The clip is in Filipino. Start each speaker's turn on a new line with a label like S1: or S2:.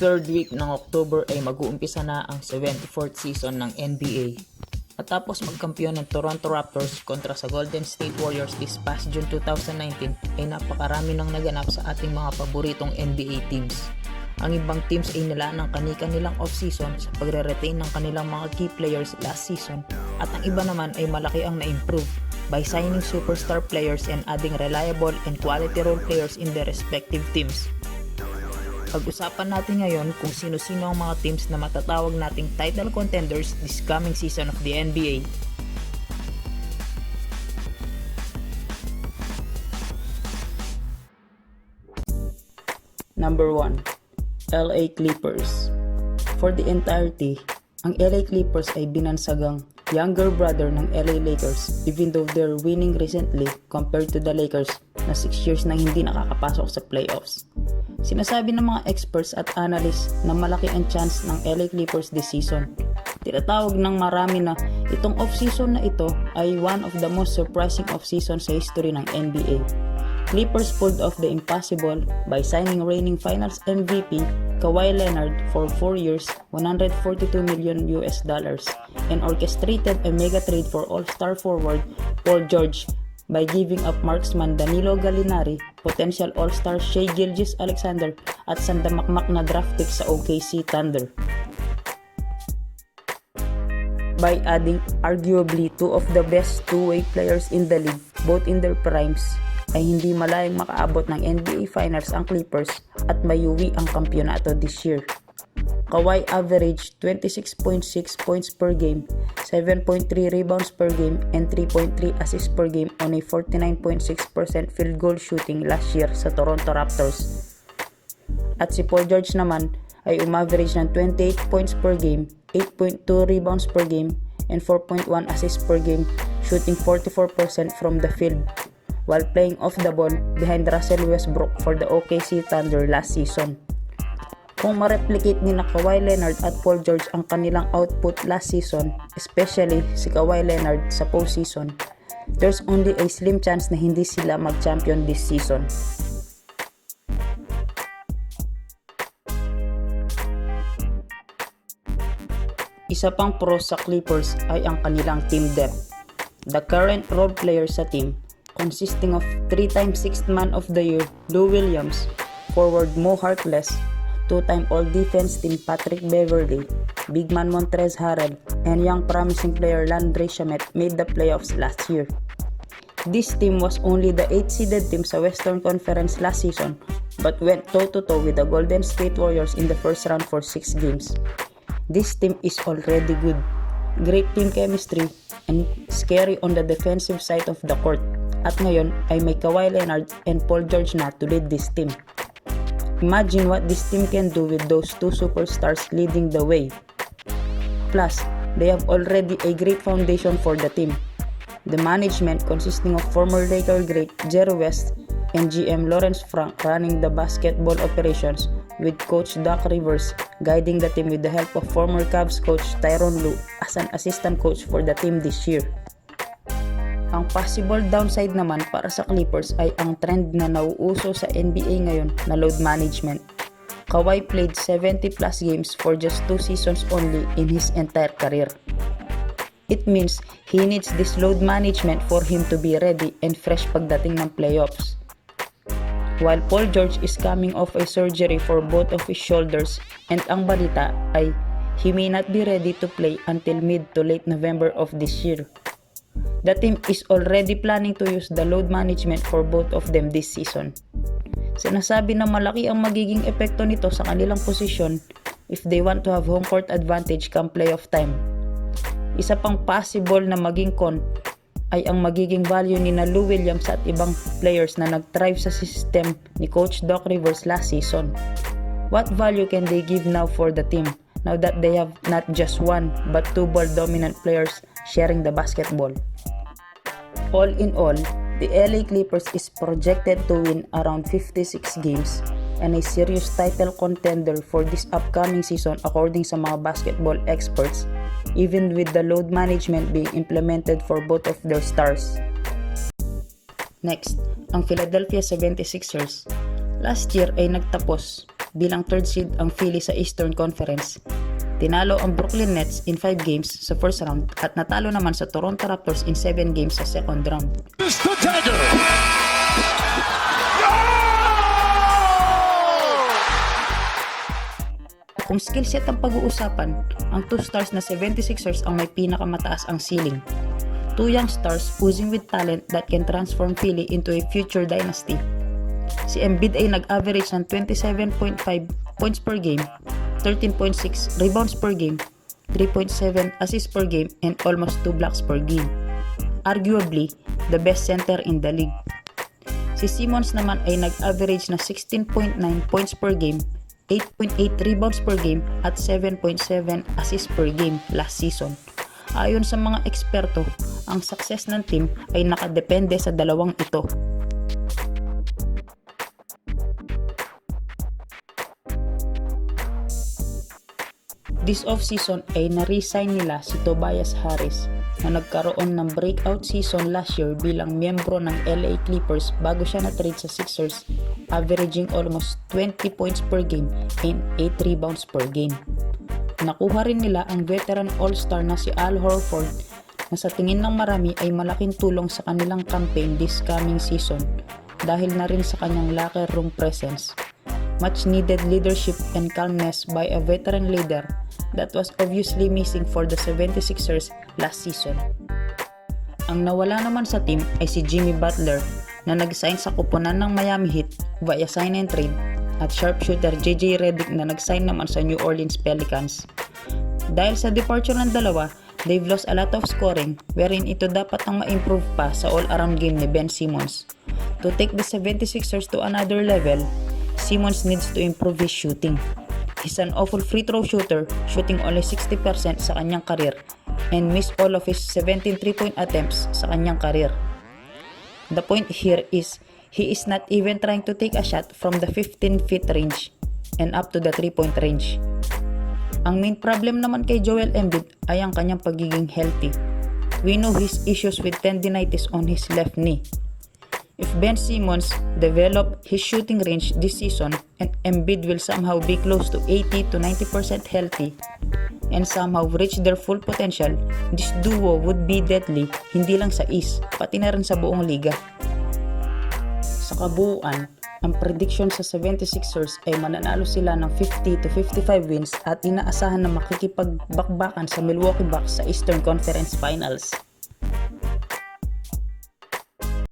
S1: third week ng October ay mag-uumpisa na ang 74th season ng NBA. Matapos magkampiyon ng Toronto Raptors kontra sa Golden State Warriors this past June 2019 ay napakarami nang naganap sa ating mga paboritong NBA teams. Ang ibang teams ay nila ng kani-kanilang off-season sa pagre-retain ng kanilang mga key players last season at ang iba naman ay malaki ang na-improve by signing superstar players and adding reliable and quality role players in their respective teams. Pag-usapan natin ngayon kung sino-sino ang mga teams na matatawag nating title contenders this coming season of the NBA. Number 1. LA Clippers. For the entirety, ang LA Clippers ay binansagang younger brother ng LA Lakers even though they're winning recently compared to the Lakers na 6 years na hindi nakakapasok sa playoffs. Sinasabi ng mga experts at analysts na malaki ang chance ng LA Clippers this season. Tinatawag ng marami na itong off-season na ito ay one of the most surprising off-season sa history ng NBA. Clippers pulled off the impossible by signing reigning Finals MVP Kawhi Leonard for 4 years, $142 million and orchestrated a mega trade for All-Star forward Paul George by giving up marksman Danilo Gallinari, potential All-Star Shai Gilgeous-Alexander at sandamakmak na draft pick sa OKC Thunder. By adding arguably two of the best two-way players in the league, both in their primes, ay hindi malayang makaabot ng NBA Finals ang Clippers at mayuwi ang kampyonato this year. Kawhi averaged 26.6 points per game, 7.3 rebounds per game, and 3.3 assists per game on a 49.6% field goal shooting last year sa Toronto Raptors. At si Paul George naman ay umaverage ng 28 points per game, 8.2 rebounds per game, and 4.1 assists per game, shooting 44% from the field, while playing off the ball behind Russell Westbrook for the OKC Thunder last season. Kung ma-replicate ni na Kawhi Leonard at Paul George ang kanilang output last season, especially si Kawhi Leonard sa postseason, there's only a slim chance na hindi sila mag-champion this season. Isa pang pro sa Clippers ay ang kanilang team depth. The current role players sa team, consisting of 3-time 6th man of the year Lou Williams, forward Mo Harkless, 2-time All-Defense Team Patrick Beverley, big man Montrezl Harrell, and young promising player Landry Shamet made the playoffs last year. This team was only the 8th-seeded team sa Western Conference last season but went toe-to-toe with the Golden State Warriors in the first round for 6 games. This team is already good, great team chemistry, and scary on the defensive side of the court. At ngayon ay may Kawhi Leonard and Paul George na to lead this team. Imagine what this team can do with those two superstars leading the way. Plus, they have already a great foundation for the team. The management consisting of former Laker great Jerry West and GM Lawrence Frank running the basketball operations with Coach Doc Rivers guiding the team with the help of former Cavs coach Tyronn Lue as an assistant coach for the team this year. Ang possible downside naman para sa Clippers ay ang trend na nauuso sa NBA ngayon na load management. Kawhi played 70 plus games for just 2 seasons only in his entire career. It means he needs this load management for him to be ready and fresh pagdating ng playoffs. While Paul George is coming off a surgery for both of his shoulders and ang balita ay he may not be ready to play until mid to late November of this year. The team is already planning to use the load management for both of them this season. Sinasabi na malaki ang magiging epekto nito sa kanilang posisyon if they want to have home court advantage come playoff time. Isa pang possible na maging con ay ang magiging value ni na Lou Williams at ibang players na nag-thrive sa system ni Coach Doc Rivers last season. What value can they give now for the team now that they have not just one but two ball dominant players sharing the basketball? All in all, the LA Clippers is projected to win around 56 games and a serious title contender for this upcoming season according sa mga basketball experts, even with the load management being implemented for both of their stars. Next, ang Philadelphia 76ers. Last year ay nagtapos bilang third seed ang Philly sa Eastern Conference. Tinalo ang Brooklyn Nets in 5 games sa first round at natalo naman sa Toronto Raptors in 7 games sa second round. Kung skill set ang pag-uusapan, ang 2 stars na 76ers ang may pinakamataas ang ceiling. 2 young stars oozing with talent that can transform Philly into a future dynasty. Si Embiid ay nag-average ng 27.5 points per game, 13.6 rebounds per game, 3.7 assists per game, and almost 2 blocks per game. Arguably, the best center in the league. Si Simmons naman ay nag-average na 16.9 points per game, 8.8 rebounds per game, at 7.7 assists per game last season. Ayon sa mga eksperto, ang success ng team ay nakadepende sa dalawang ito. This off-season ay na-resign nila si Tobias Harris na nagkaroon ng breakout season last year bilang miyembro ng LA Clippers bago siya na-trade sa Sixers, averaging almost 20 points per game and 8 rebounds per game. Nakuha rin nila ang veteran all-star na si Al Horford na sa tingin ng marami ay malaking tulong sa kanilang campaign this coming season dahil na rin sa kanyang locker room presence. Much needed leadership and calmness by a veteran leader that was obviously missing for the 76ers last season. Ang nawala naman sa team ay si Jimmy Butler na nag-sign sa kuponan ng Miami Heat via sign and trade, at sharpshooter JJ Redick na nag-sign naman sa New Orleans Pelicans. Dahil sa departure ng dalawa, they've lost a lot of scoring wherein ito dapat ang ma-improve pa sa all-around game ni Ben Simmons. To take the 76ers to another level, Simmons needs to improve his shooting. He's an awful free throw shooter, shooting only 60% sa kanyang career and missed all of his 17 3-point attempts sa kanyang career. The point here is he is not even trying to take a shot from the 15 feet range and up to the 3-point range. Ang main problem naman kay Joel Embiid ay ang kanyang pagiging healthy. We know his issues with tendinitis on his left knee. If Ben Simmons develop his shooting range this season and Embiid will somehow be close to 80 to 90% healthy and somehow reach their full potential, this duo would be deadly hindi lang sa East, pati na rin sa buong liga. Sa kabuuan, ang prediction sa 76ers ay mananalo sila ng 50 to 55 wins at inaasahan na makikipagbakbakan sa Milwaukee Bucks sa Eastern Conference Finals.